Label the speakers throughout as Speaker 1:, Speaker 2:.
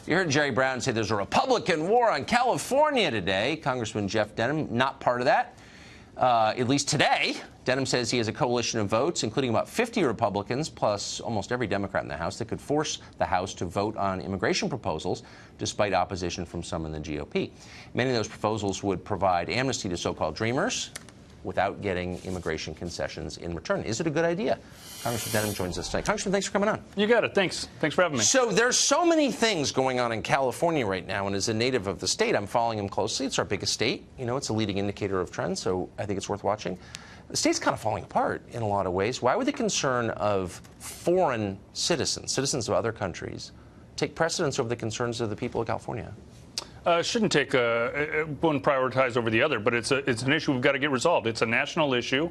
Speaker 1: You heard Jerry Brown say there's a Republican war on California today. Congressman Jeff Denham, not part of that, at least today. Denham says he has a coalition of votes, including about 50 Republicans, plus almost every Democrat in the House, that could force the House to vote on immigration proposals, despite opposition from some in the GOP. Many of those proposals would provide amnesty to so-called dreamers without getting immigration concessions in return. Is it a good idea? Congressman Denham joins us tonight. Congressman, thanks for coming on.
Speaker 2: You got it. Thanks. Thanks for having me.
Speaker 1: So there's so many things going on in California right now, and as a native of the state, I'm following them closely. It's our biggest state. You know, it's a leading indicator of trends, so I think it's worth watching. The state's kind of falling apart in a lot of ways. Why would the concern of foreign citizens, citizens of other countries, take precedence over the concerns of the people of California?
Speaker 2: Shouldn't take one prioritized over the other, but it's an issue we've got to get resolved. It's a national issue.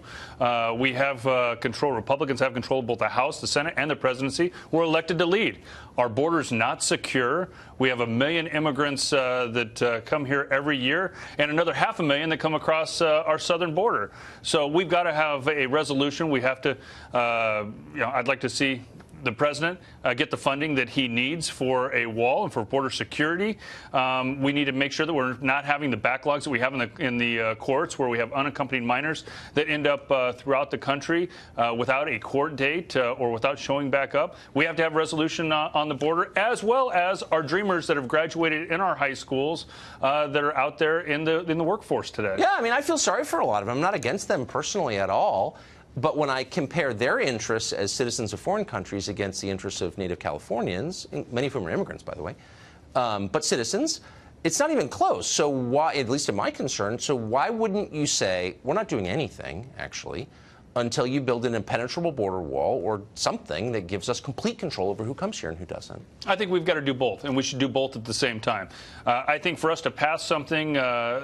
Speaker 2: We have control. Republicans have control of both the House, the Senate, and the presidency. We're elected to lead. Our border's not secure. We have 1 million immigrants that come here every year, and another 500,000 that come across our southern border. So we've got to have a resolution. We have to, I'd like to see the president get the funding that he needs for a wall and for border security. We need to make sure that we're not having the backlogs that we have in the courts, where we have unaccompanied minors that end up throughout the country without a court date or without showing back up. We have to have resolution on the border, as well as our dreamers that have graduated in our high schools that are out there in the workforce today.
Speaker 1: Yeah, I mean, I feel sorry for a lot of them. I'm not against them personally at all. But when I compare their interests as citizens of foreign countries against the interests of native Californians, many of whom are immigrants, by the way, but citizens, it's not even close. So why, at least in my concern, so why wouldn't you say, we're not doing anything, actually, until you build an impenetrable border wall or something that gives us complete control over who comes here and who doesn't?
Speaker 2: I think we've got to do both, and we should do both at the same time. I think for us to pass something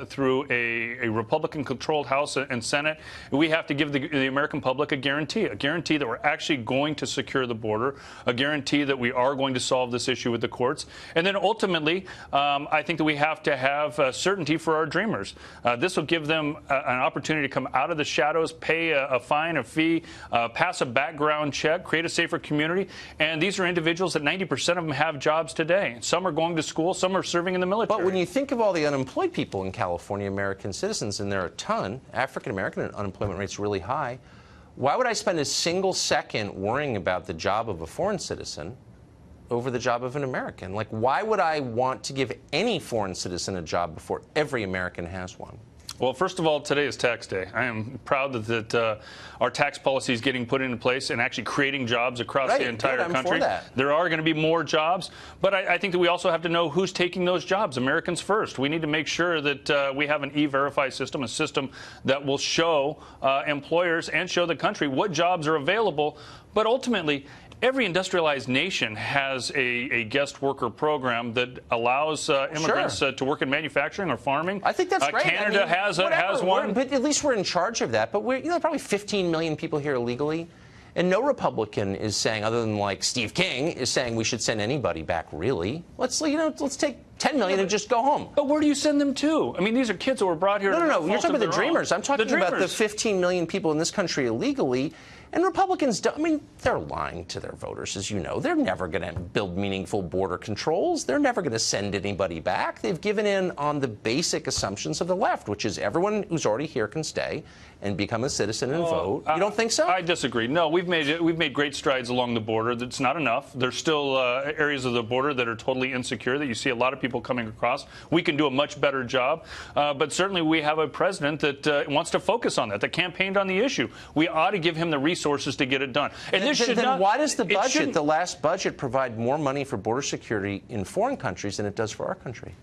Speaker 2: through a Republican-controlled House and Senate, we have to give the American public a guarantee that we're actually going to secure the border, a guarantee that we are going to solve this issue with the courts. And then ultimately, I think that we have to have certainty for our dreamers. This will give them an opportunity to come out of the shadows, pay a fine, a fee, pass a background check, create a safer community. And these are individuals that 90% of them have jobs today. Some are going to school, some are serving in the military.
Speaker 1: But when you think of all the unemployed people in California, American citizens, and there are a ton, African-American unemployment rate's really high, why would I spend a single second worrying about the job of a foreign citizen over the job of an American? Like, why would I want to give any foreign citizen a job before every American has one?
Speaker 2: Well, first of all, today is tax day. I am proud that our tax policy is getting put into place and actually creating jobs across the entire country. There are going to be more jobs, but I think that we also have to know who's taking those jobs. Americans first. We need to make sure that we have an E-Verify system, a system that will show employers and show the country what jobs are available. But ultimately, every industrialized nation has a guest worker program that allows immigrants to work in manufacturing or farming.
Speaker 1: I think that's great.
Speaker 2: Canada has one.
Speaker 1: But at least we're in charge of that. But we're, probably 15 million people here illegally. And no Republican is saying, other than like Steve King, is saying we should send anybody back, really. Let's take 10 million and just go home.
Speaker 2: But where do you send them to? I mean, these are kids who were brought here.
Speaker 1: No. You're talking about the dreamers. I'm talking about the 15 million people in this country illegally. And Republicans, they're lying to their voters, as you know. They're never going to build meaningful border controls. They're never going to send anybody back. They've given in on the basic assumptions of the left, which is everyone who's already here can stay and become a citizen and vote. You don't think so?
Speaker 2: I disagree. No, we've made great strides along the border. That's not enough. There's still areas of the border that are totally insecure, that you see a lot of people coming across. We can do a much better job. But certainly we have a president that wants to focus on that campaigned on the issue. We ought to give him the resources to get it done. And
Speaker 1: then why does the budget, the last budget, provide more money for border security in foreign countries than it does for our country?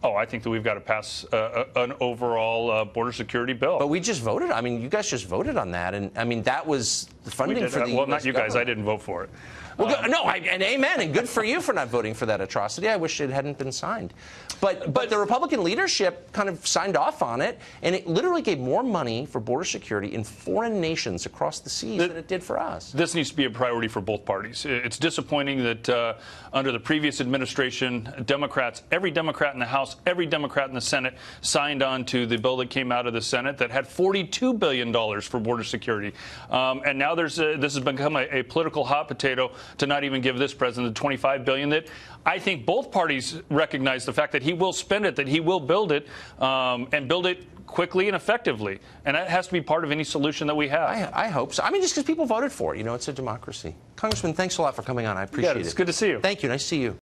Speaker 2: Oh, I think that we've got to pass an overall border security bill.
Speaker 1: But we just voted. I mean, you guys just voted on that, and I mean that was the funding for the.
Speaker 2: Well, not you guys. I didn't vote for it.
Speaker 1: Well, and amen, and good for you for not voting for that atrocity. I wish it hadn't been signed. But the Republican leadership kind of signed off on it, and it literally gave more money for border security in foreign nations across the seas than it did for us.
Speaker 2: This needs to be a priority for both parties. It's disappointing that under the previous administration, Democrats, every Democrat in the House, every Democrat in the Senate signed on to the bill that came out of the Senate that had $42 billion for border security. And now this has become a political hot potato to not even give this president the $25 billion that I think both parties recognize the fact that he will spend it, that he will build it, and build it quickly and effectively. And that has to be part of any solution that we have.
Speaker 1: I hope so. I mean, just because people voted for it. You know, it's a democracy. Congressman, thanks a lot for coming on. I appreciate it.
Speaker 2: It's good to see you.
Speaker 1: Thank you. Nice to see you.